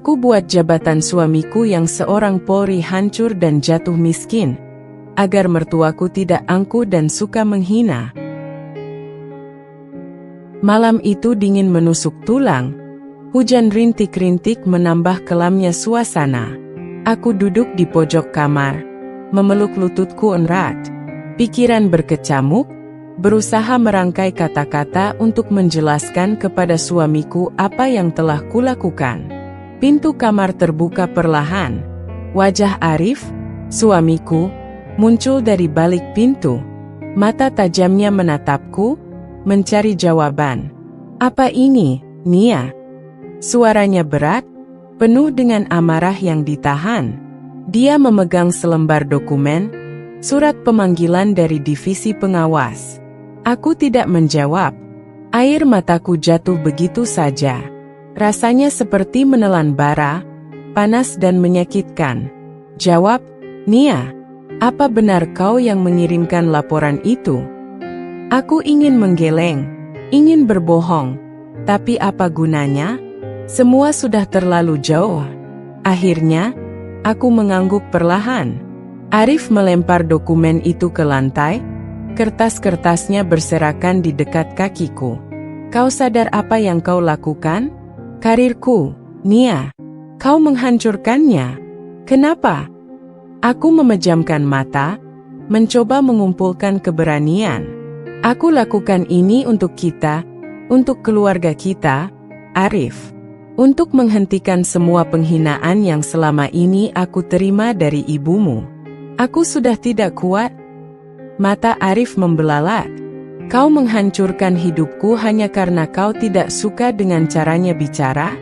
Aku buat jabatan suamiku yang seorang Polri hancur dan jatuh miskin, agar mertuaku tidak angkuh dan suka menghina. Malam itu dingin menusuk tulang, hujan rintik-rintik menambah kelamnya suasana. Aku duduk di pojok kamar, memeluk lututku erat. Pikiran berkecamuk, berusaha merangkai kata-kata untuk menjelaskan kepada suamiku apa yang telah kulakukan. Pintu kamar terbuka perlahan. Wajah Arif, suamiku, muncul dari balik pintu. Mata tajamnya menatapku, mencari jawaban. "Apa ini, Nia?" Suaranya berat, penuh dengan amarah yang ditahan. Dia memegang selembar dokumen, surat pemanggilan dari divisi pengawas. Aku tidak menjawab. Air mataku jatuh begitu saja. Rasanya seperti menelan bara, panas dan menyakitkan. "Jawab, Nia, apa benar kau yang mengirimkan laporan itu?" Aku ingin menggeleng, ingin berbohong, tapi apa gunanya? Semua sudah terlalu jauh. Akhirnya, aku mengangguk perlahan. Arif melempar dokumen itu ke lantai, kertas-kertasnya berserakan di dekat kakiku. "Kau sadar apa yang kau lakukan? Karirku, Nia. Kau menghancurkannya. Kenapa?" Aku memejamkan mata, mencoba mengumpulkan keberanian. "Aku lakukan ini untuk kita, untuk keluarga kita, Arif. Untuk menghentikan semua penghinaan yang selama ini aku terima dari ibumu. Aku sudah tidak kuat." Mata Arif membelalat. "Kau menghancurkan hidupku hanya karena kau tidak suka dengan caranya bicara?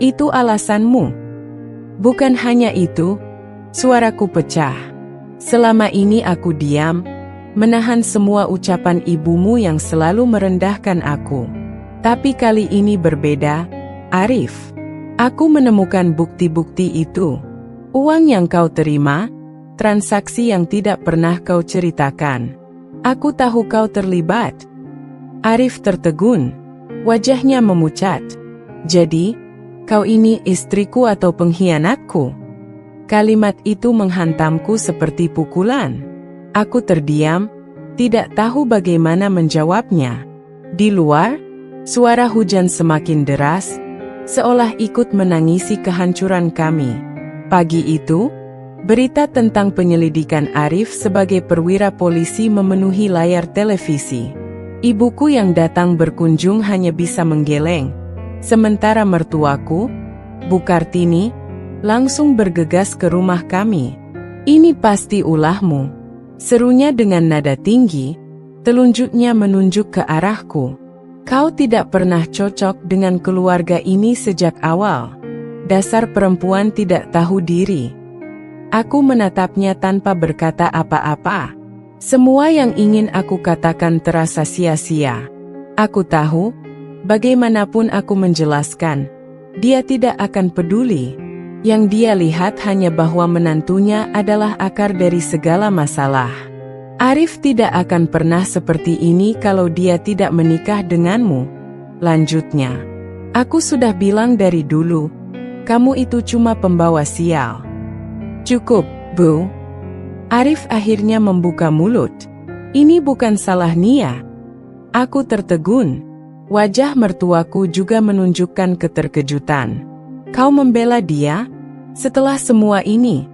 Itu alasanmu?" "Bukan hanya itu." Suaraku pecah. "Selama ini aku diam, menahan semua ucapan ibumu yang selalu merendahkan aku. Tapi kali ini berbeda, Arif. Aku menemukan bukti-bukti itu. Uang yang kau terima, transaksi yang tidak pernah kau ceritakan. Aku tahu kau terlibat." Arif tertegun. Wajahnya memucat. "Jadi, kau ini istriku atau pengkhianatku?" Kalimat itu menghantamku seperti pukulan. Aku terdiam, tidak tahu bagaimana menjawabnya. Di luar, suara hujan semakin deras, seolah ikut menangisi kehancuran kami. Pagi itu, berita tentang penyelidikan Arif sebagai perwira polisi memenuhi layar televisi. Ibuku yang datang berkunjung hanya bisa menggeleng, sementara mertuaku, Bu Kartini, langsung bergegas ke rumah kami. "Ini pasti ulahmu," serunya dengan nada tinggi, telunjuknya menunjuk ke arahku. "Kau tidak pernah cocok dengan keluarga ini sejak awal. Dasar perempuan tidak tahu diri." Aku menatapnya tanpa berkata apa-apa. Semua yang ingin aku katakan terasa sia-sia. Aku tahu, bagaimanapun aku menjelaskan, dia tidak akan peduli. Yang dia lihat hanya bahwa menantunya adalah akar dari segala masalah. "Arif tidak akan pernah seperti ini kalau dia tidak menikah denganmu," lanjutnya. "Aku sudah bilang dari dulu, kamu itu cuma pembawa sial." "Cukup, Bu." Arif akhirnya membuka mulut. "Ini bukan salah Nia." Aku tertegun. Wajah mertuaku juga menunjukkan keterkejutan. "Kau membela dia? Setelah semua ini?"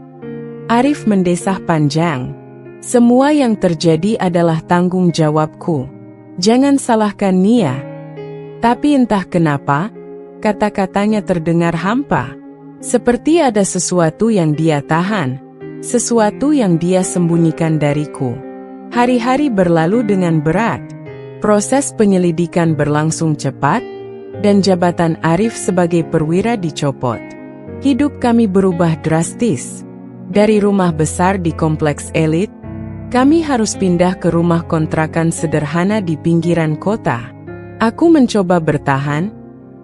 Arif mendesah panjang. "Semua yang terjadi adalah tanggung jawabku. Jangan salahkan Nia." Tapi entah kenapa, kata-katanya terdengar hampa. Seperti ada sesuatu yang dia tahan, sesuatu yang dia sembunyikan dariku. Hari-hari berlalu dengan berat. Proses penyelidikan berlangsung cepat, dan jabatan Arif sebagai perwira dicopot. Hidup kami berubah drastis. Dari rumah besar di kompleks elit, kami harus pindah ke rumah kontrakan sederhana di pinggiran kota. Aku mencoba bertahan,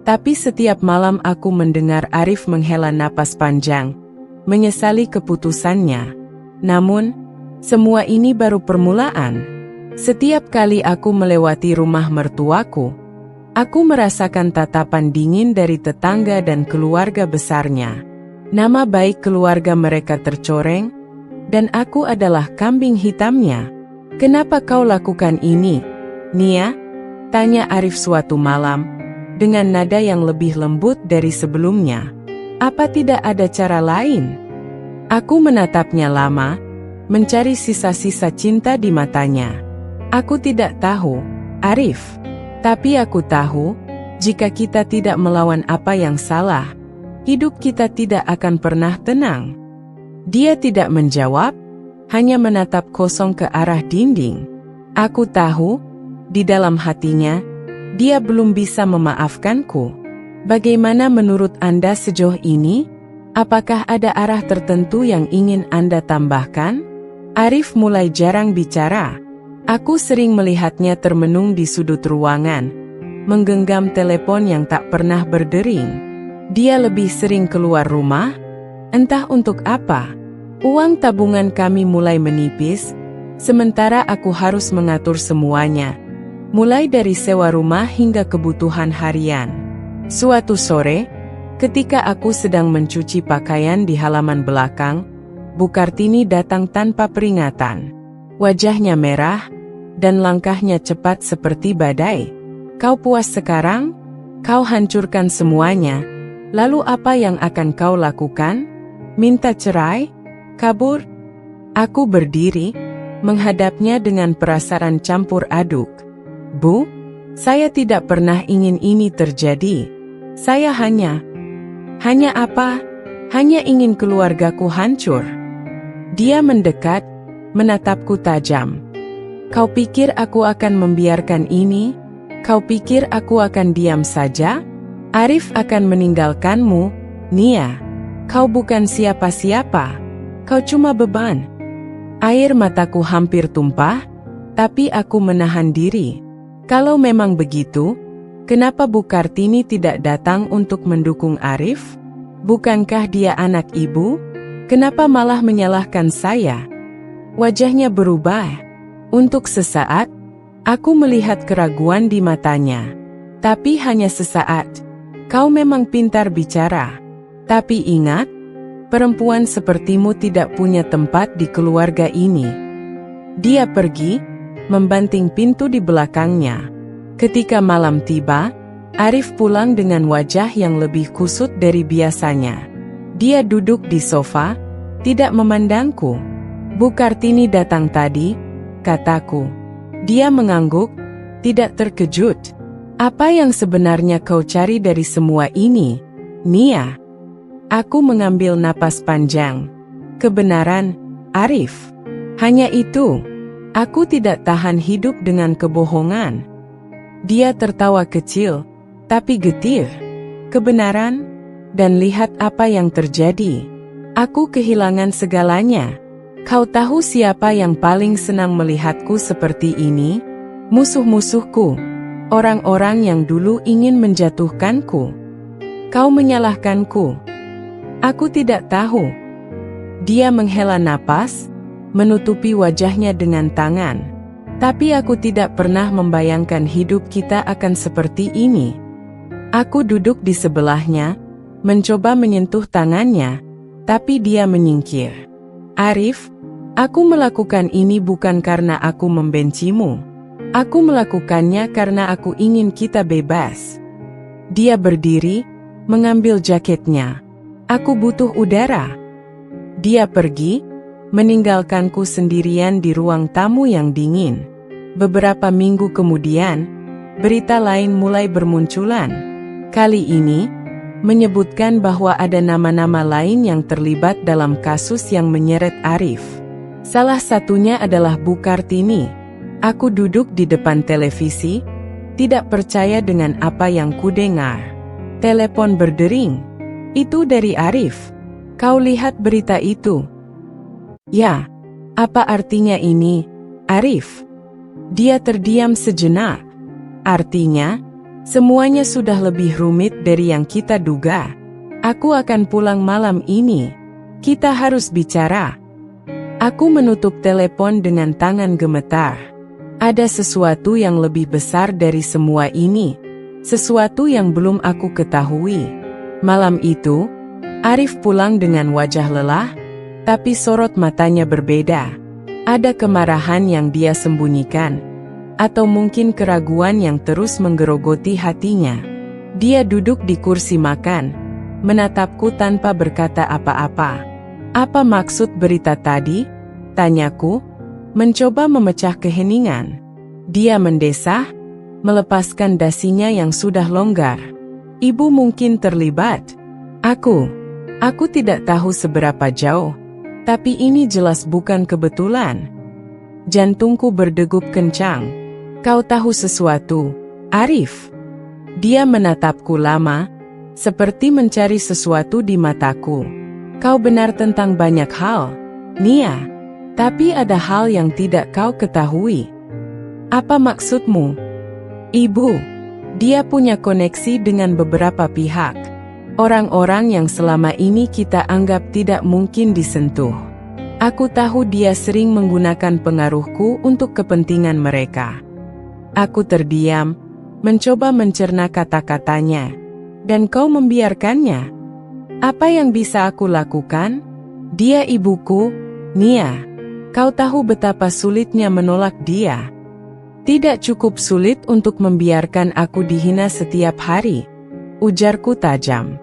tapi setiap malam aku mendengar Arif menghela napas panjang, menyesali keputusannya. Namun, semua ini baru permulaan. Setiap kali aku melewati rumah mertuaku, Aku merasakan tatapan dingin dari tetangga dan keluarga besarnya. Nama baik keluarga mereka tercoreng, dan aku adalah kambing hitamnya. "Kenapa kau lakukan ini, Nia?" tanya Arif suatu malam, dengan nada yang lebih lembut dari sebelumnya. "Apa tidak ada cara lain?" Aku menatapnya lama, mencari sisa-sisa cinta di matanya. "Aku tidak tahu, Arif. Tapi aku tahu, jika kita tidak melawan apa yang salah, hidup kita tidak akan pernah tenang." Dia tidak menjawab, hanya menatap kosong ke arah dinding. Aku tahu, di dalam hatinya, dia belum bisa memaafkanku. "Bagaimana menurut Anda sejauh ini? Apakah ada arah tertentu yang ingin Anda tambahkan?" Arif mulai jarang bicara. Aku sering melihatnya termenung di sudut ruangan, menggenggam telepon yang tak pernah berdering. Dia lebih sering keluar rumah, entah untuk apa. Uang tabungan kami mulai menipis, sementara aku harus mengatur semuanya, mulai dari sewa rumah hingga kebutuhan harian. Suatu sore, ketika aku sedang mencuci pakaian di halaman belakang, Bu Kartini datang tanpa peringatan. Wajahnya merah, dan langkahnya cepat seperti badai. "Kau puas sekarang? Kau hancurkan semuanya. Lalu apa yang akan kau lakukan? Minta cerai? Kabur?" Aku berdiri, menghadapnya dengan perasaan campur aduk. "Bu, saya tidak pernah ingin ini terjadi. Saya hanya apa? Hanya ingin keluargaku hancur." Dia mendekat, menatapku tajam. "Kau pikir aku akan membiarkan ini? Kau pikir aku akan diam saja? Arif akan meninggalkanmu, Nia. Kau bukan siapa-siapa. Kau cuma beban." Air mataku hampir tumpah, tapi aku menahan diri. Kalau memang begitu, kenapa Bu Kartini tidak datang untuk mendukung Arif? Bukankah dia anak ibu? Kenapa malah menyalahkan saya? Wajahnya berubah. Untuk sesaat, aku melihat keraguan di matanya. Tapi hanya sesaat. "Kau memang pintar bicara. Tapi ingat, perempuan sepertimu tidak punya tempat di keluarga ini." Dia pergi, membanting pintu di belakangnya. Ketika malam tiba, Arif pulang dengan wajah yang lebih kusut dari biasanya. Dia duduk di sofa, tidak memandangku. "Bu Kartini datang tadi," kataku. Dia mengangguk, tidak terkejut. "Apa yang sebenarnya kau cari dari semua ini, Nia?" Aku mengambil napas panjang. "Kebenaran, Arif. Hanya itu. Aku tidak tahan hidup dengan kebohongan." Dia tertawa kecil, tapi getir. "Kebenaran? Dan lihat apa yang terjadi. Aku kehilangan segalanya. Kau tahu siapa yang paling senang melihatku seperti ini? Musuh-musuhku. Orang-orang yang dulu ingin menjatuhkanku. Kau menyalahkanku. Aku tidak tahu." Dia menghela napas, menutupi wajahnya dengan tangan. "Tapi aku tidak pernah membayangkan hidup kita akan seperti ini." Aku duduk di sebelahnya, mencoba menyentuh tangannya, tapi dia menyingkir. "Arif, aku melakukan ini bukan karena aku membencimu. Aku melakukannya karena aku ingin kita bebas." Dia berdiri, mengambil jaketnya. "Aku butuh udara." Dia pergi, meninggalkanku sendirian di ruang tamu yang dingin. Beberapa minggu kemudian, berita lain mulai bermunculan. Kali ini, menyebutkan bahwa ada nama-nama lain yang terlibat dalam kasus yang menyeret Arif. Salah satunya adalah Bu Kartini. Aku duduk di depan televisi, tidak percaya dengan apa yang kudengar. Telepon berdering. Itu dari Arif. "Kau lihat berita itu?" "Ya." "Apa artinya ini, Arif?" Dia terdiam sejenak. "Artinya, semuanya sudah lebih rumit dari yang kita duga. Aku akan pulang malam ini. Kita harus bicara." Aku menutup telepon dengan tangan gemetar. Ada sesuatu yang lebih besar dari semua ini. Sesuatu yang belum aku ketahui. Malam itu, Arif pulang dengan wajah lelah, tapi sorot matanya berbeda. Ada kemarahan yang dia sembunyikan, atau mungkin keraguan yang terus menggerogoti hatinya. Dia duduk di kursi makan, menatapku tanpa berkata apa-apa. "Apa maksud berita tadi?" tanyaku, mencoba memecah keheningan. Dia mendesah, melepaskan dasinya yang sudah longgar. "Ibu mungkin terlibat." Aku tidak tahu seberapa jauh, tapi ini jelas bukan kebetulan. Jantungku berdegup kencang. "Kau tahu sesuatu, Arif?" Dia menatapku lama, seperti mencari sesuatu di mataku. "Kau benar tentang banyak hal, Nia. Tapi ada hal yang tidak kau ketahui." "Apa maksudmu?" "Ibu. Dia punya koneksi dengan beberapa pihak. Orang-orang yang selama ini kita anggap tidak mungkin disentuh. Aku tahu dia sering menggunakan pengaruhku untuk kepentingan mereka." Aku terdiam, mencoba mencerna kata-katanya. "Dan kau membiarkannya? Apa yang bisa aku lakukan?" "Dia ibuku, Nia. Kau tahu betapa sulitnya menolak dia. Tidak cukup sulit untuk membiarkan aku dihina setiap hari," ujarku tajam.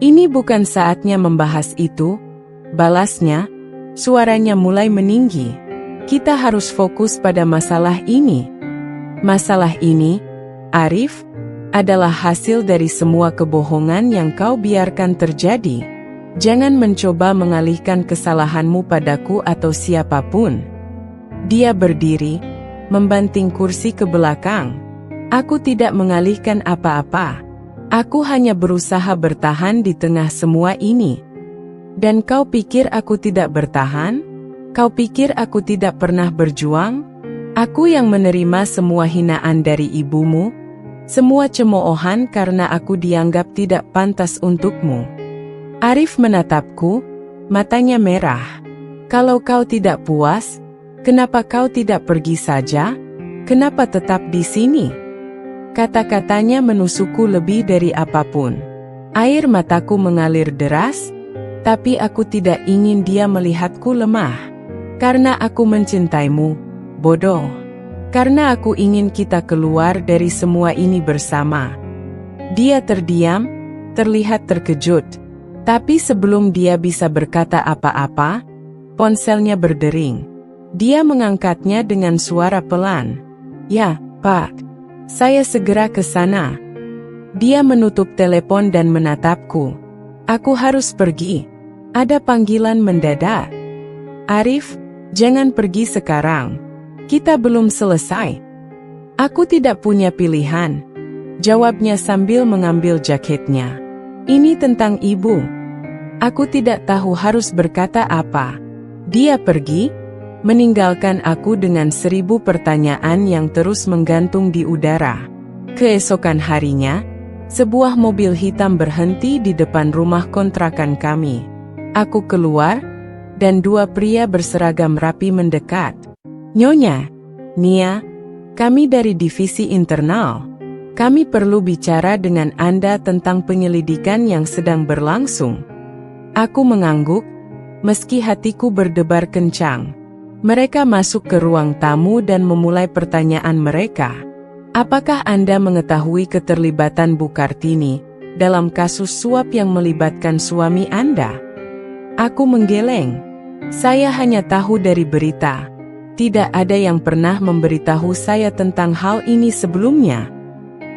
"Ini bukan saatnya membahas itu," balasnya, suaranya mulai meninggi. "Kita harus fokus pada masalah ini. Masalah ini, Arif, adalah hasil dari semua kebohongan yang kau biarkan terjadi. Jangan mencoba mengalihkan kesalahanmu padaku atau siapapun." Dia berdiri, membanting kursi ke belakang. "Aku tidak mengalihkan apa-apa. Aku hanya berusaha bertahan di tengah semua ini." "Dan kau pikir aku tidak bertahan? Kau pikir aku tidak pernah berjuang? Aku yang menerima semua hinaan dari ibumu, semua cemoohan karena aku dianggap tidak pantas untukmu." Arif menatapku, matanya merah. "Kalau kau tidak puas, kenapa kau tidak pergi saja? Kenapa tetap di sini?" Kata-katanya menusukku lebih dari apapun. Air mataku mengalir deras, tapi aku tidak ingin dia melihatku lemah. "Karena aku mencintaimu, bodoh. Karena aku ingin kita keluar dari semua ini bersama." Dia terdiam, terlihat terkejut. Tapi sebelum dia bisa berkata apa-apa, ponselnya berdering. Dia mengangkatnya dengan suara pelan. "Ya, Pak. Saya segera ke sana." Dia menutup telepon dan menatapku. "Aku harus pergi. Ada panggilan mendadak." "Arif, jangan pergi sekarang. Kita belum selesai." "Aku tidak punya pilihan," jawabnya sambil mengambil jaketnya. "Ini tentang ibu." Aku tidak tahu harus berkata apa. Dia pergi, meninggalkan aku dengan 1000 pertanyaan yang terus menggantung di udara. Keesokan harinya, sebuah mobil hitam berhenti di depan rumah kontrakan kami. Aku keluar, dan 2 pria berseragam rapi mendekat. "Nyonya Nia, kami dari divisi internal. Kami perlu bicara dengan Anda tentang penyelidikan yang sedang berlangsung." Aku mengangguk, meski hatiku berdebar kencang. Mereka masuk ke ruang tamu dan memulai pertanyaan mereka. "Apakah Anda mengetahui keterlibatan Bu Kartini dalam kasus suap yang melibatkan suami Anda?" Aku menggeleng. "Saya hanya tahu dari berita. Tidak ada yang pernah memberitahu saya tentang hal ini sebelumnya."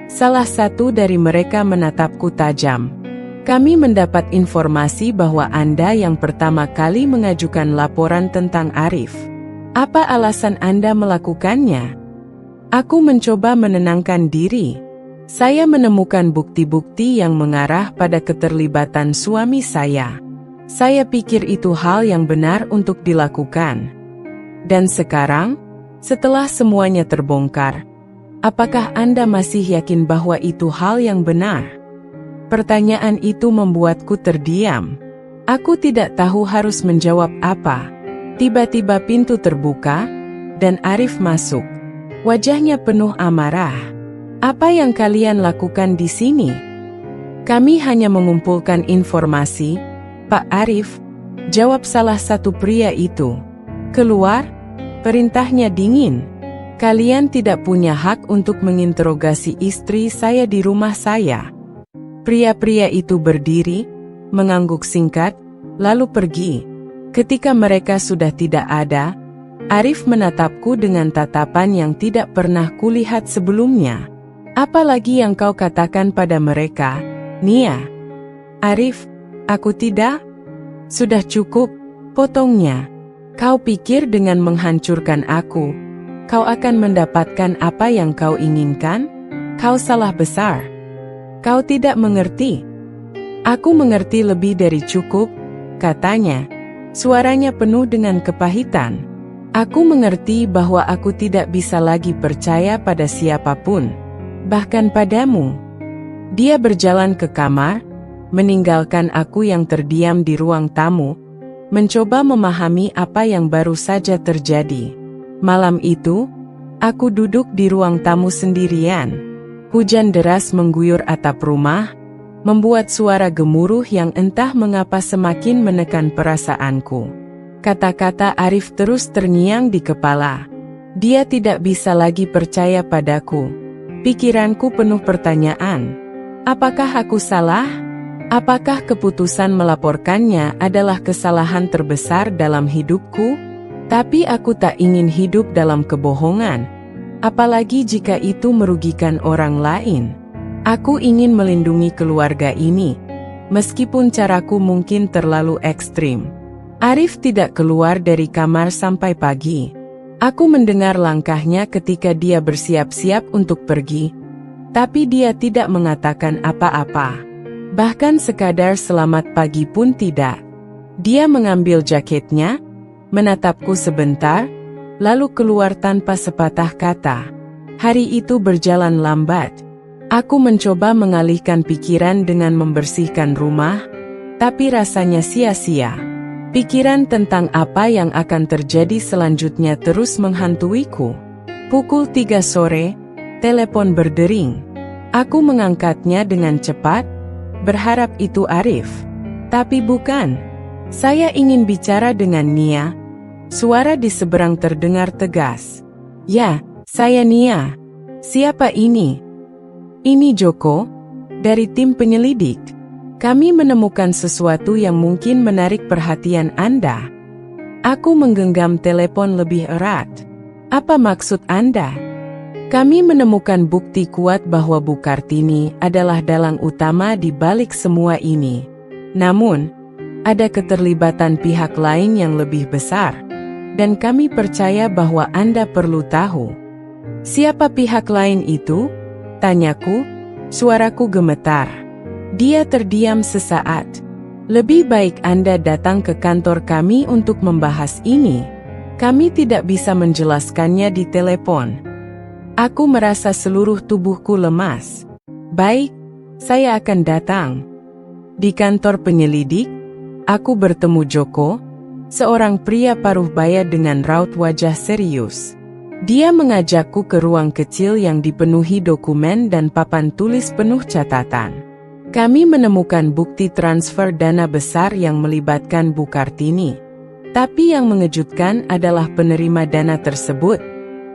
Salah satu dari mereka menatapku tajam. "Kami mendapat informasi bahwa Anda yang pertama kali mengajukan laporan tentang Arif. Apa alasan Anda melakukannya?" Aku mencoba menenangkan diri. Saya menemukan bukti-bukti yang mengarah pada keterlibatan suami saya. Saya pikir itu hal yang benar untuk dilakukan. Dan sekarang, setelah semuanya terbongkar, apakah Anda masih yakin bahwa itu hal yang benar? Pertanyaan itu membuatku terdiam. Aku tidak tahu harus menjawab apa. Tiba-tiba pintu terbuka, dan Arif masuk. Wajahnya penuh amarah. Apa yang kalian lakukan di sini? Kami hanya mengumpulkan informasi, Pak Arif, jawab salah satu pria itu. Keluar, perintahnya dingin. Kalian tidak punya hak untuk menginterogasi istri saya di rumah saya. Pria-pria itu berdiri, mengangguk singkat, lalu pergi. Ketika mereka sudah tidak ada, Arif menatapku dengan tatapan yang tidak pernah kulihat sebelumnya. Apalagi yang kau katakan pada mereka, Nia? Arif, aku tidak. Sudah cukup, potongnya. Kau pikir dengan menghancurkan aku, kau akan mendapatkan apa yang kau inginkan? Kau salah besar. Kau tidak mengerti. Aku mengerti lebih dari cukup, katanya. Suaranya penuh dengan kepahitan. Aku mengerti bahwa aku tidak bisa lagi percaya pada siapapun, bahkan padamu. Dia berjalan ke kamar, meninggalkan aku yang terdiam di ruang tamu, mencoba memahami apa yang baru saja terjadi. Malam itu, aku duduk di ruang tamu sendirian. Hujan deras mengguyur atap rumah, membuat suara gemuruh yang entah mengapa semakin menekan perasaanku. Kata-kata Arif terus terngiang di kepala. Dia tidak bisa lagi percaya padaku. Pikiranku penuh pertanyaan. Apakah aku salah? Apakah keputusan melaporkannya adalah kesalahan terbesar dalam hidupku? Tapi aku tak ingin hidup dalam kebohongan. Apalagi jika itu merugikan orang lain. Aku ingin melindungi keluarga ini, meskipun caraku mungkin terlalu ekstrim. Arif tidak keluar dari kamar sampai pagi. Aku mendengar langkahnya ketika dia bersiap-siap untuk pergi, tapi dia tidak mengatakan apa-apa. Bahkan sekadar selamat pagi pun tidak. Dia mengambil jaketnya, menatapku sebentar, lalu keluar tanpa sepatah kata. Hari itu berjalan lambat. Aku mencoba mengalihkan pikiran dengan membersihkan rumah, tapi rasanya sia-sia. Pikiran tentang apa yang akan terjadi selanjutnya terus menghantuiku. Pukul 3 sore, telepon berdering. Aku mengangkatnya dengan cepat, berharap itu Arif. Tapi bukan. Saya ingin bicara dengan Nia. Suara di seberang terdengar tegas. Ya, saya Nia. Siapa ini? Ini Joko, dari tim penyelidik. Kami menemukan sesuatu yang mungkin menarik perhatian Anda. Aku menggenggam telepon lebih erat. Apa maksud Anda? Kami menemukan bukti kuat bahwa Bu Kartini adalah dalang utama di balik semua ini. Namun, ada keterlibatan pihak lain yang lebih besar, dan kami percaya bahwa Anda perlu tahu. Siapa pihak lain itu? Tanyaku, suaraku gemetar. Dia terdiam sesaat. Lebih baik Anda datang ke kantor kami untuk membahas ini. Kami tidak bisa menjelaskannya di telepon. Aku merasa seluruh tubuhku lemas. Baik, saya akan datang. Di kantor penyelidik, aku bertemu Joko, seorang pria paruh baya dengan raut wajah serius. Dia mengajakku ke ruang kecil yang dipenuhi dokumen dan papan tulis penuh catatan. Kami menemukan bukti transfer dana besar yang melibatkan Bu Kartini. Tapi yang mengejutkan adalah penerima dana tersebut,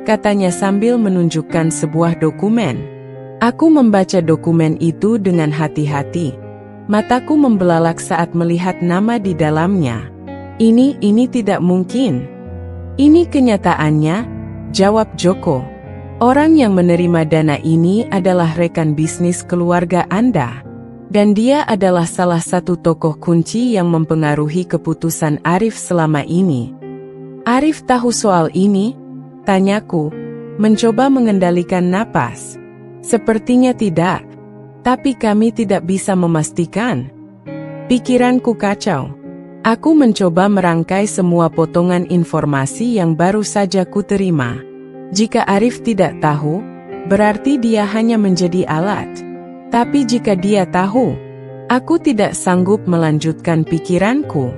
katanya sambil menunjukkan sebuah dokumen. Aku membaca dokumen itu dengan hati-hati. Mataku membelalak saat melihat nama di dalamnya. Ini tidak mungkin. Ini kenyataannya, jawab Joko. Orang yang menerima dana ini adalah rekan bisnis keluarga Anda. Dan dia adalah salah satu tokoh kunci yang mempengaruhi keputusan Arif selama ini. Arif tahu soal ini? Tanyaku, mencoba mengendalikan napas. Sepertinya tidak. Tapi kami tidak bisa memastikan. Pikiranku kacau. Aku mencoba merangkai semua potongan informasi yang baru saja kuterima. Jika Arif tidak tahu, berarti dia hanya menjadi alat. Tapi jika dia tahu, aku tidak sanggup melanjutkan pikiranku.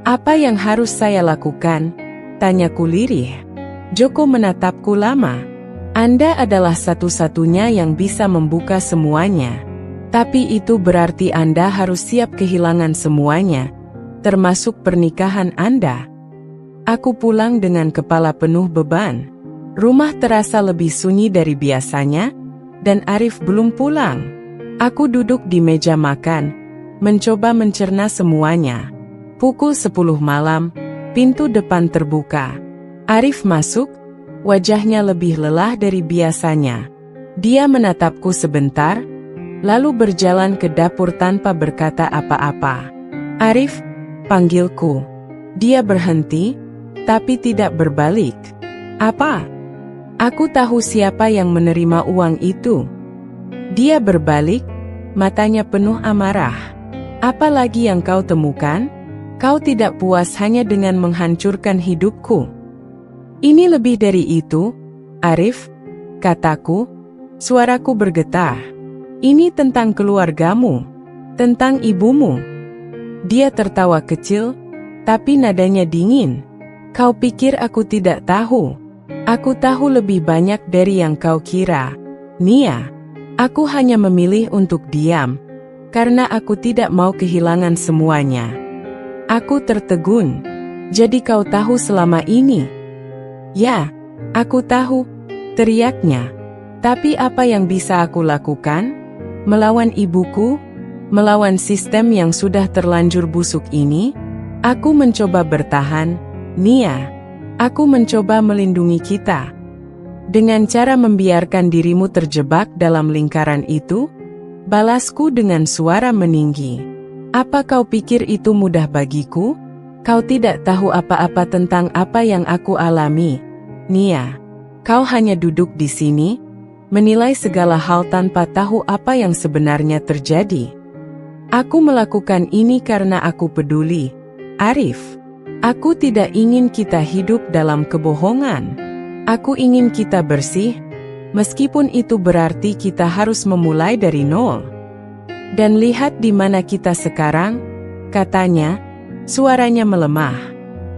Apa yang harus saya lakukan? Tanyaku lirih. Joko menatapku lama. Anda adalah satu-satunya yang bisa membuka semuanya. Tapi itu berarti Anda harus siap kehilangan semuanya, termasuk pernikahan Anda. Aku pulang dengan kepala penuh beban. Rumah terasa lebih sunyi dari biasanya, dan Arif belum pulang. Aku duduk di meja makan, mencoba mencerna semuanya. Pukul 10 malam, pintu depan terbuka. Arif masuk. Wajahnya lebih lelah dari biasanya. Dia menatapku sebentar, lalu berjalan ke dapur tanpa berkata apa-apa. "Arif," panggilku. Dia berhenti, tapi tidak berbalik. "Apa?" Aku tahu siapa yang menerima uang itu. Dia berbalik, matanya penuh amarah. "Apa lagi yang kau temukan? Kau tidak puas hanya dengan menghancurkan hidupku?" "Ini lebih dari itu, Arif," kataku. Suaraku bergetar. "Ini tentang keluargamu, tentang ibumu." Dia tertawa kecil, tapi nadanya dingin. "Kau pikir aku tidak tahu? Aku tahu lebih banyak dari yang kau kira, Nia. Aku hanya memilih untuk diam, karena aku tidak mau kehilangan semuanya." Aku tertegun. "Jadi kau tahu selama ini?" "Ya, aku tahu," teriaknya. "Tapi apa yang bisa aku lakukan? Melawan ibuku? Melawan sistem yang sudah terlanjur busuk ini?" Aku mencoba bertahan, "Nia, aku mencoba melindungi kita." "Dengan cara membiarkan dirimu terjebak dalam lingkaran itu?" balasku dengan suara meninggi. "Apa kau pikir itu mudah bagiku? Kau tidak tahu apa-apa tentang apa yang aku alami, Nia. Kau hanya duduk di sini, menilai segala hal tanpa tahu apa yang sebenarnya terjadi." "Aku melakukan ini karena aku peduli, Arif. Aku tidak ingin kita hidup dalam kebohongan. Aku ingin kita bersih, meskipun itu berarti kita harus memulai dari nol. Dan lihat di mana kita sekarang," katanya. Suaranya melemah.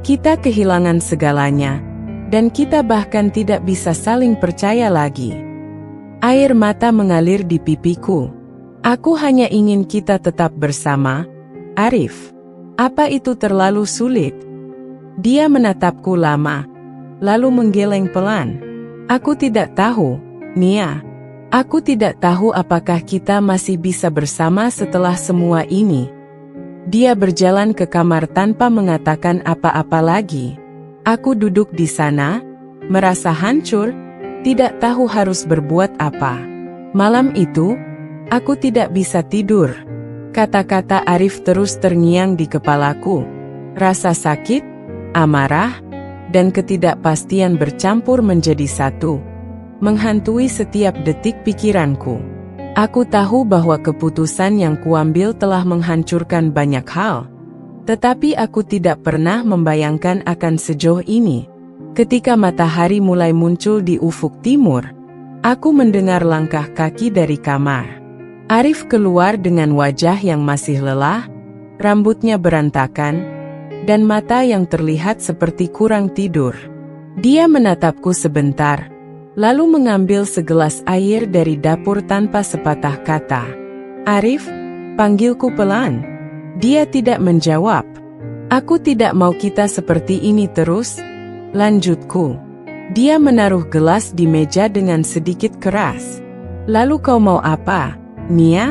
"Kita kehilangan segalanya, dan kita bahkan tidak bisa saling percaya lagi." Air mata mengalir di pipiku. "Aku hanya ingin kita tetap bersama, Arif. Apa itu terlalu sulit?" Dia menatapku lama, lalu menggeleng pelan. "Aku tidak tahu, Nia. Aku tidak tahu apakah kita masih bisa bersama setelah semua ini." Dia berjalan ke kamar tanpa mengatakan apa-apa lagi. Aku duduk di sana, merasa hancur, tidak tahu harus berbuat apa. Malam itu, aku tidak bisa tidur. Kata-kata Arif terus terngiang di kepalaku. Rasa sakit, amarah, dan ketidakpastian bercampur menjadi satu, menghantui setiap detik pikiranku. Aku tahu bahwa keputusan yang kuambil telah menghancurkan banyak hal, tetapi aku tidak pernah membayangkan akan sejauh ini. Ketika matahari mulai muncul di ufuk timur, aku mendengar langkah kaki dari kamar. Arif keluar dengan wajah yang masih lelah, rambutnya berantakan, dan mata yang terlihat seperti kurang tidur. Dia menatapku sebentar, lalu mengambil segelas air dari dapur tanpa sepatah kata. "Arif," panggilku pelan. Dia tidak menjawab. "Aku tidak mau kita seperti ini terus," lanjutku. Dia menaruh gelas di meja dengan sedikit keras. "Lalu kau mau apa, Nia?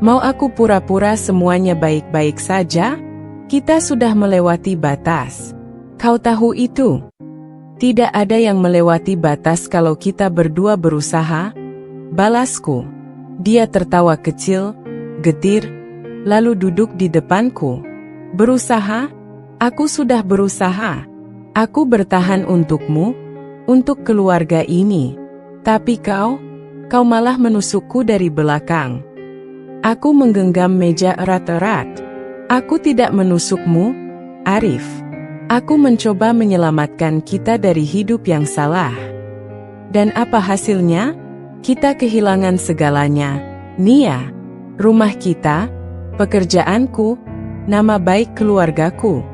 Mau aku pura-pura semuanya baik-baik saja? Kita sudah melewati batas. Kau tahu itu. Tidak ada yang melewati batas kalau kita berdua berusaha," balasku. Dia tertawa kecil, getir, lalu duduk di depanku. "Berusaha? Aku sudah berusaha. Aku bertahan untukmu, untuk keluarga ini. Tapi kau malah menusukku dari belakang." Aku menggenggam meja erat-erat. "Aku tidak menusukmu, Arif. Aku mencoba menyelamatkan kita dari hidup yang salah. Dan apa hasilnya? Kita kehilangan segalanya, Nia. Rumah kita, pekerjaanku, nama baik keluargaku.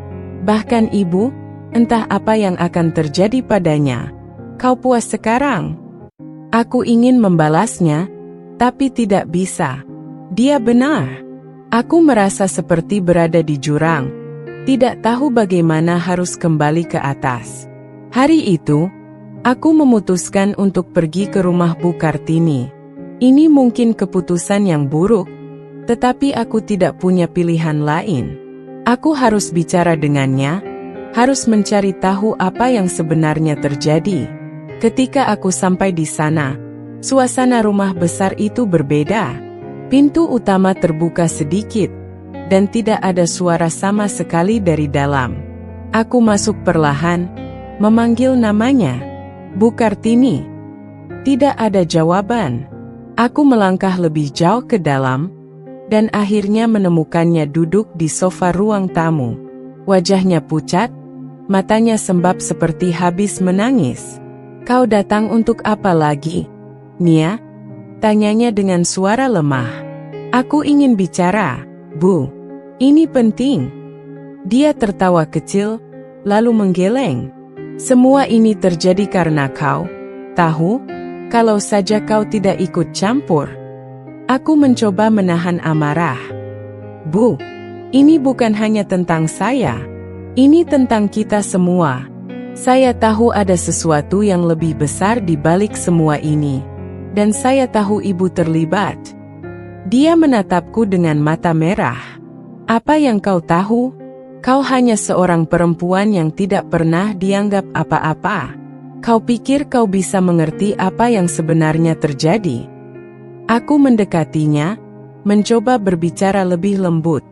Bahkan ibu, entah apa yang akan terjadi padanya. Kau puas sekarang?" Aku ingin membalasnya, tapi tidak bisa. Dia benar. Aku merasa seperti berada di jurang, tidak tahu bagaimana harus kembali ke atas. Hari itu, aku memutuskan untuk pergi ke rumah Bu Kartini. Ini mungkin keputusan yang buruk, tetapi aku tidak punya pilihan lain. Aku harus bicara dengannya, harus mencari tahu apa yang sebenarnya terjadi. Ketika aku sampai di sana, suasana rumah besar itu berbeda. Pintu utama terbuka sedikit, dan tidak ada suara sama sekali dari dalam. Aku masuk perlahan, memanggil namanya, Bu Kartini. Tidak ada jawaban. Aku melangkah lebih jauh ke dalam, dan akhirnya menemukannya duduk di sofa ruang tamu. Wajahnya pucat, matanya sembab seperti habis menangis. "Kau datang untuk apa lagi, Nia?" tanyanya dengan suara lemah. "Aku ingin bicara, Bu. Ini penting." Dia tertawa kecil, lalu menggeleng. "Semua ini terjadi karena kau. Tahu, kalau saja kau tidak ikut campur." Aku mencoba menahan amarah. "Bu, ini bukan hanya tentang saya. Ini tentang kita semua. Saya tahu ada sesuatu yang lebih besar di balik semua ini. Dan saya tahu ibu terlibat." Dia menatapku dengan mata merah. "Apa yang kau tahu? Kau hanya seorang perempuan yang tidak pernah dianggap apa-apa. Kau pikir kau bisa mengerti apa yang sebenarnya terjadi?" Aku mendekatinya, mencoba berbicara lebih lembut.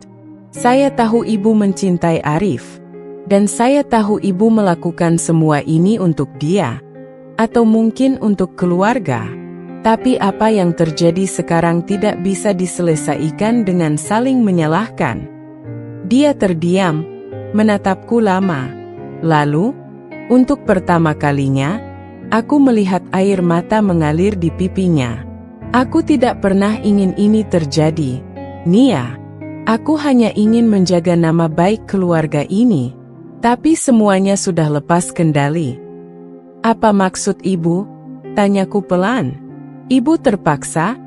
"Saya tahu ibu mencintai Arif. Dan saya tahu ibu melakukan semua ini untuk dia. Atau mungkin untuk keluarga. Tapi apa yang terjadi sekarang tidak bisa diselesaikan dengan saling menyalahkan." Dia terdiam, menatapku lama. Lalu, untuk pertama kalinya, aku melihat air mata mengalir di pipinya. "Aku tidak pernah ingin ini terjadi, Nia. Aku hanya ingin menjaga nama baik keluarga ini. Tapi semuanya sudah lepas kendali." "Apa maksud ibu?" tanyaku pelan. "Ibu terpaksa,"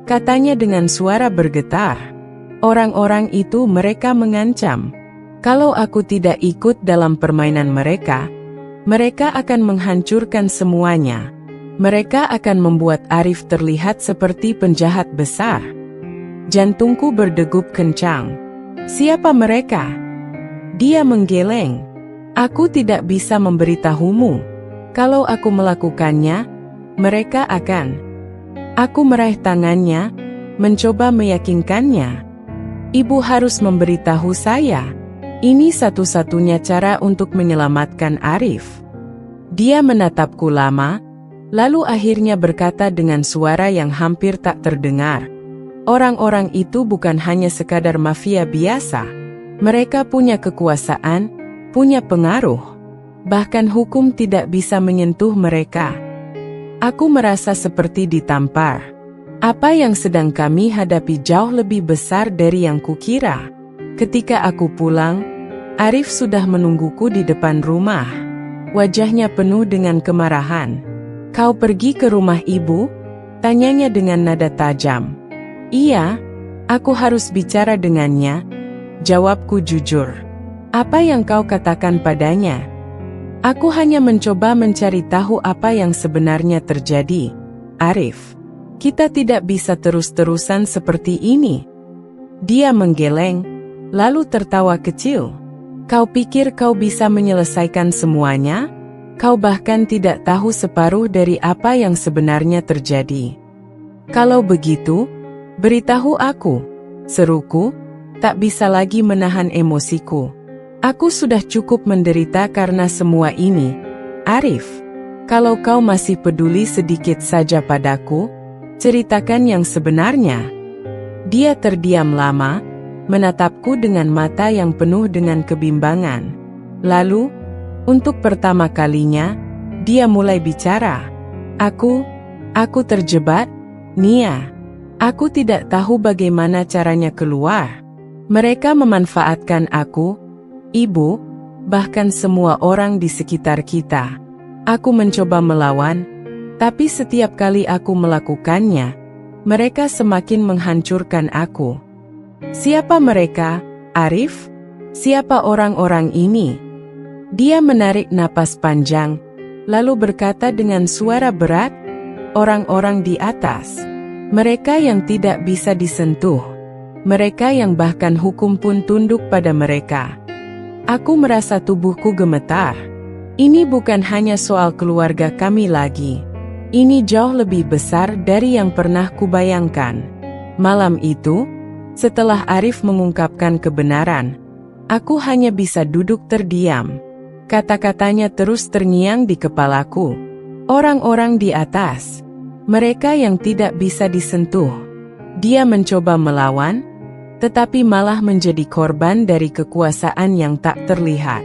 katanya dengan suara bergetar. "Orang-orang itu mereka mengancam. Kalau aku tidak ikut dalam permainan mereka, mereka akan menghancurkan semuanya. Mereka akan membuat Arif terlihat seperti penjahat besar." Jantungku berdegup kencang. "Siapa mereka?" Dia menggeleng. "Aku tidak bisa memberitahumu. Kalau aku melakukannya, mereka akan..." Aku meraih tangannya, mencoba meyakinkannya. "Ibu harus memberitahu saya. Ini satu-satunya cara untuk menyelamatkan Arif." Dia menatapku lama, lalu akhirnya berkata dengan suara yang hampir tak terdengar, "Orang-orang itu bukan hanya sekadar mafia biasa. Mereka punya kekuasaan, punya pengaruh. Bahkan hukum tidak bisa menyentuh mereka." Aku merasa seperti ditampar. Apa yang sedang kami hadapi jauh lebih besar dari yang kukira. Ketika aku pulang, Arif sudah menungguku di depan rumah. Wajahnya penuh dengan kemarahan. "Kau pergi ke rumah ibu?" tanyanya dengan nada tajam. "Iya, aku harus bicara dengannya," jawabku jujur. "Apa yang kau katakan padanya?" "Aku hanya mencoba mencari tahu apa yang sebenarnya terjadi, Arif. Kita tidak bisa terus-terusan seperti ini." Dia menggeleng, lalu tertawa kecil. "Kau pikir kau bisa menyelesaikan semuanya? Kau bahkan tidak tahu separuh dari apa yang sebenarnya terjadi. Kalau begitu, beritahu aku," seruku, tak bisa lagi menahan emosiku. "Aku sudah cukup menderita karena semua ini, Arif. Kalau kau masih peduli sedikit saja padaku, ceritakan yang sebenarnya." Dia terdiam lama, menatapku dengan mata yang penuh dengan kebimbangan. Lalu, untuk pertama kalinya, dia mulai bicara. Aku terjebak, Nia. Aku tidak tahu bagaimana caranya keluar. Mereka memanfaatkan aku, ibu, bahkan semua orang di sekitar kita. Aku mencoba melawan, Tapi setiap kali aku melakukannya, mereka semakin menghancurkan aku. Siapa mereka, Arif? Siapa orang-orang ini? Dia menarik napas panjang, lalu berkata dengan suara berat, orang-orang di atas. Mereka yang tidak bisa disentuh. Mereka yang bahkan hukum pun tunduk pada mereka. Aku merasa tubuhku gemetar. Ini bukan hanya soal keluarga kami lagi. Ini jauh lebih besar dari yang pernah kubayangkan. Malam itu, setelah Arif mengungkapkan kebenaran, aku hanya bisa duduk terdiam. Kata-katanya terus terngiang di kepalaku. Orang-orang di atas. Mereka yang tidak bisa disentuh. Dia mencoba melawan, tetapi malah menjadi korban dari kekuasaan yang tak terlihat.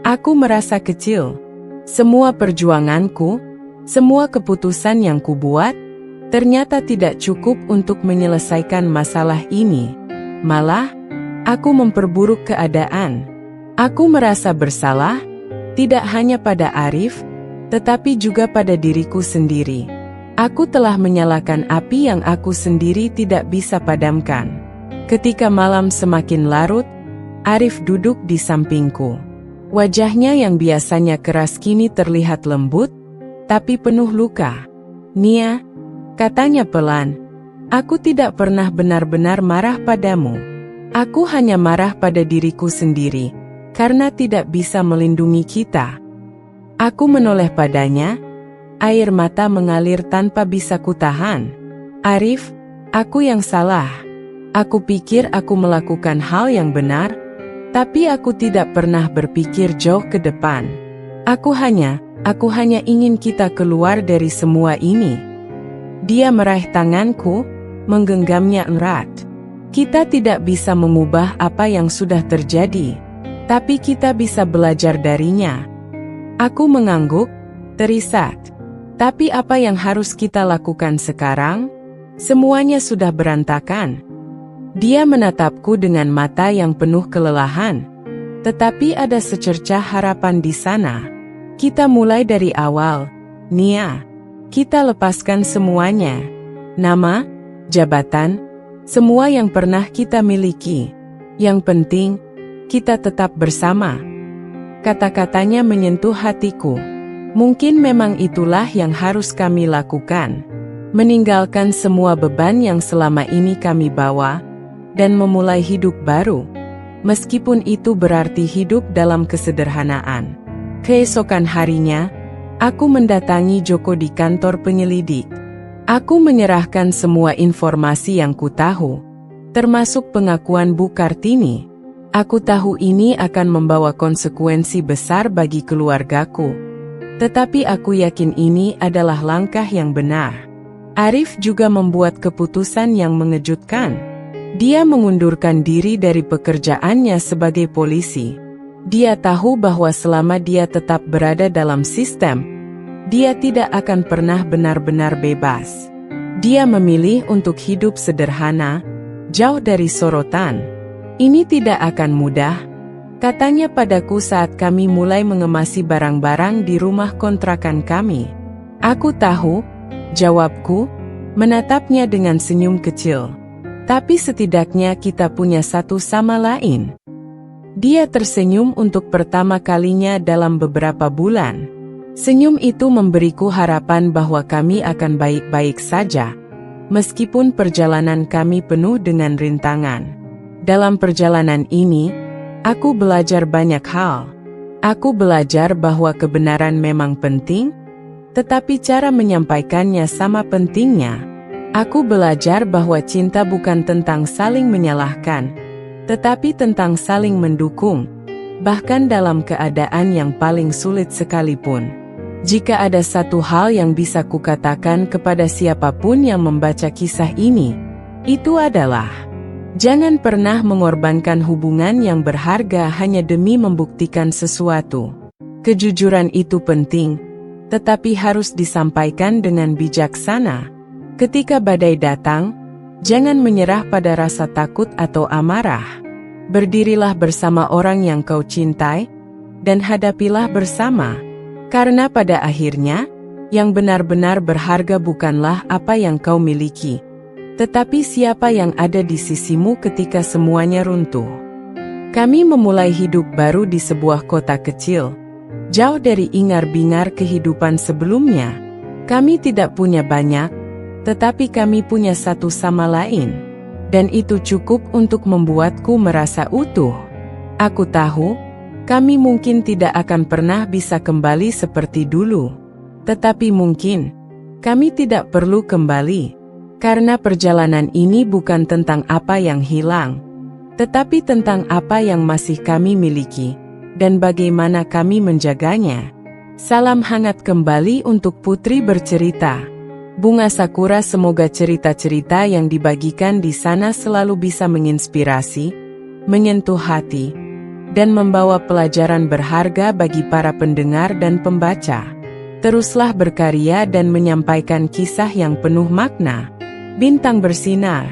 Aku merasa kecil. Semua perjuanganku, semua keputusan yang kubuat, ternyata tidak cukup untuk menyelesaikan masalah ini. Malah, aku memperburuk keadaan. Aku merasa bersalah, tidak hanya pada Arif, tetapi juga pada diriku sendiri. Aku telah menyalakan api yang aku sendiri tidak bisa padamkan. Ketika malam semakin larut, Arif duduk di sampingku. Wajahnya yang biasanya keras kini terlihat lembut, tapi penuh luka. "Nia," katanya pelan, "aku tidak pernah benar-benar marah padamu. Aku hanya marah pada diriku sendiri, karena tidak bisa melindungi kita." Aku menoleh padanya. Air mata mengalir tanpa bisa kutahan. "Arif, aku yang salah. Aku pikir aku melakukan hal yang benar, tapi aku tidak pernah berpikir jauh ke depan. Aku hanya ingin kita keluar dari semua ini." Dia meraih tanganku, menggenggamnya erat. "Kita tidak bisa mengubah apa yang sudah terjadi, tapi kita bisa belajar darinya." Aku mengangguk, terisak. Tapi apa yang harus kita lakukan sekarang? Semuanya sudah berantakan. Dia menatapku dengan mata yang penuh kelelahan. Tetapi ada secercah harapan di sana. "Kita mulai dari awal, Nia. Kita lepaskan semuanya. Nama, jabatan, semua yang pernah kita miliki. Yang penting, kita tetap bersama." Kata-katanya menyentuh hatiku. Mungkin memang itulah yang harus kami lakukan. Meninggalkan semua beban yang selama ini kami bawa, dan memulai hidup baru. Meskipun itu berarti hidup dalam kesederhanaan. Keesokan harinya, aku mendatangi Joko di kantor penyelidik. Aku menyerahkan semua informasi yang ku tahu, termasuk pengakuan Bu Kartini. Aku tahu ini akan membawa konsekuensi besar bagi keluargaku. Tetapi aku yakin ini adalah langkah yang benar. Arif juga membuat keputusan yang mengejutkan. Dia mengundurkan diri dari pekerjaannya sebagai polisi. Dia tahu bahwa selama dia tetap berada dalam sistem, dia tidak akan pernah benar-benar bebas. Dia memilih untuk hidup sederhana, jauh dari sorotan. "Ini tidak akan mudah," katanya padaku saat kami mulai mengemasi barang-barang di rumah kontrakan kami. "Aku tahu," jawabku, menatapnya dengan senyum kecil. "Tapi setidaknya kita punya satu sama lain." Dia tersenyum untuk pertama kalinya dalam beberapa bulan. Senyum itu memberiku harapan bahwa kami akan baik-baik saja, meskipun perjalanan kami penuh dengan rintangan. Dalam perjalanan ini, aku belajar banyak hal. Aku belajar bahwa kebenaran memang penting, tetapi cara menyampaikannya sama pentingnya. Aku belajar bahwa cinta bukan tentang saling menyalahkan, tetapi tentang saling mendukung, bahkan dalam keadaan yang paling sulit sekalipun. Jika ada satu hal yang bisa kukatakan kepada siapapun yang membaca kisah ini, itu adalah: jangan pernah mengorbankan hubungan yang berharga hanya demi membuktikan sesuatu. Kejujuran itu penting, tetapi harus disampaikan dengan bijaksana. Ketika badai datang, jangan menyerah pada rasa takut atau amarah. Berdirilah bersama orang yang kau cintai, dan hadapilah bersama. Karena pada akhirnya, Yang benar-benar berharga bukanlah apa yang kau miliki, tetapi siapa yang ada di sisimu ketika semuanya runtuh. Kami memulai hidup baru di sebuah kota kecil, jauh dari ingar-bingar kehidupan sebelumnya. Kami tidak punya banyak, tetapi kami punya satu sama lain, dan itu cukup untuk membuatku merasa utuh. Aku tahu, kami mungkin tidak akan pernah bisa kembali seperti dulu. Tetapi mungkin, kami tidak perlu kembali, karena perjalanan ini bukan tentang apa yang hilang, tetapi tentang apa yang masih kami miliki, dan bagaimana kami menjaganya. Salam hangat kembali untuk Putri Bercerita. Bunga Sakura. Semoga cerita-cerita yang dibagikan di sana selalu bisa menginspirasi, menyentuh hati, dan membawa pelajaran berharga bagi para pendengar dan pembaca. Teruslah berkarya dan menyampaikan kisah yang penuh makna. Bintang bersinar.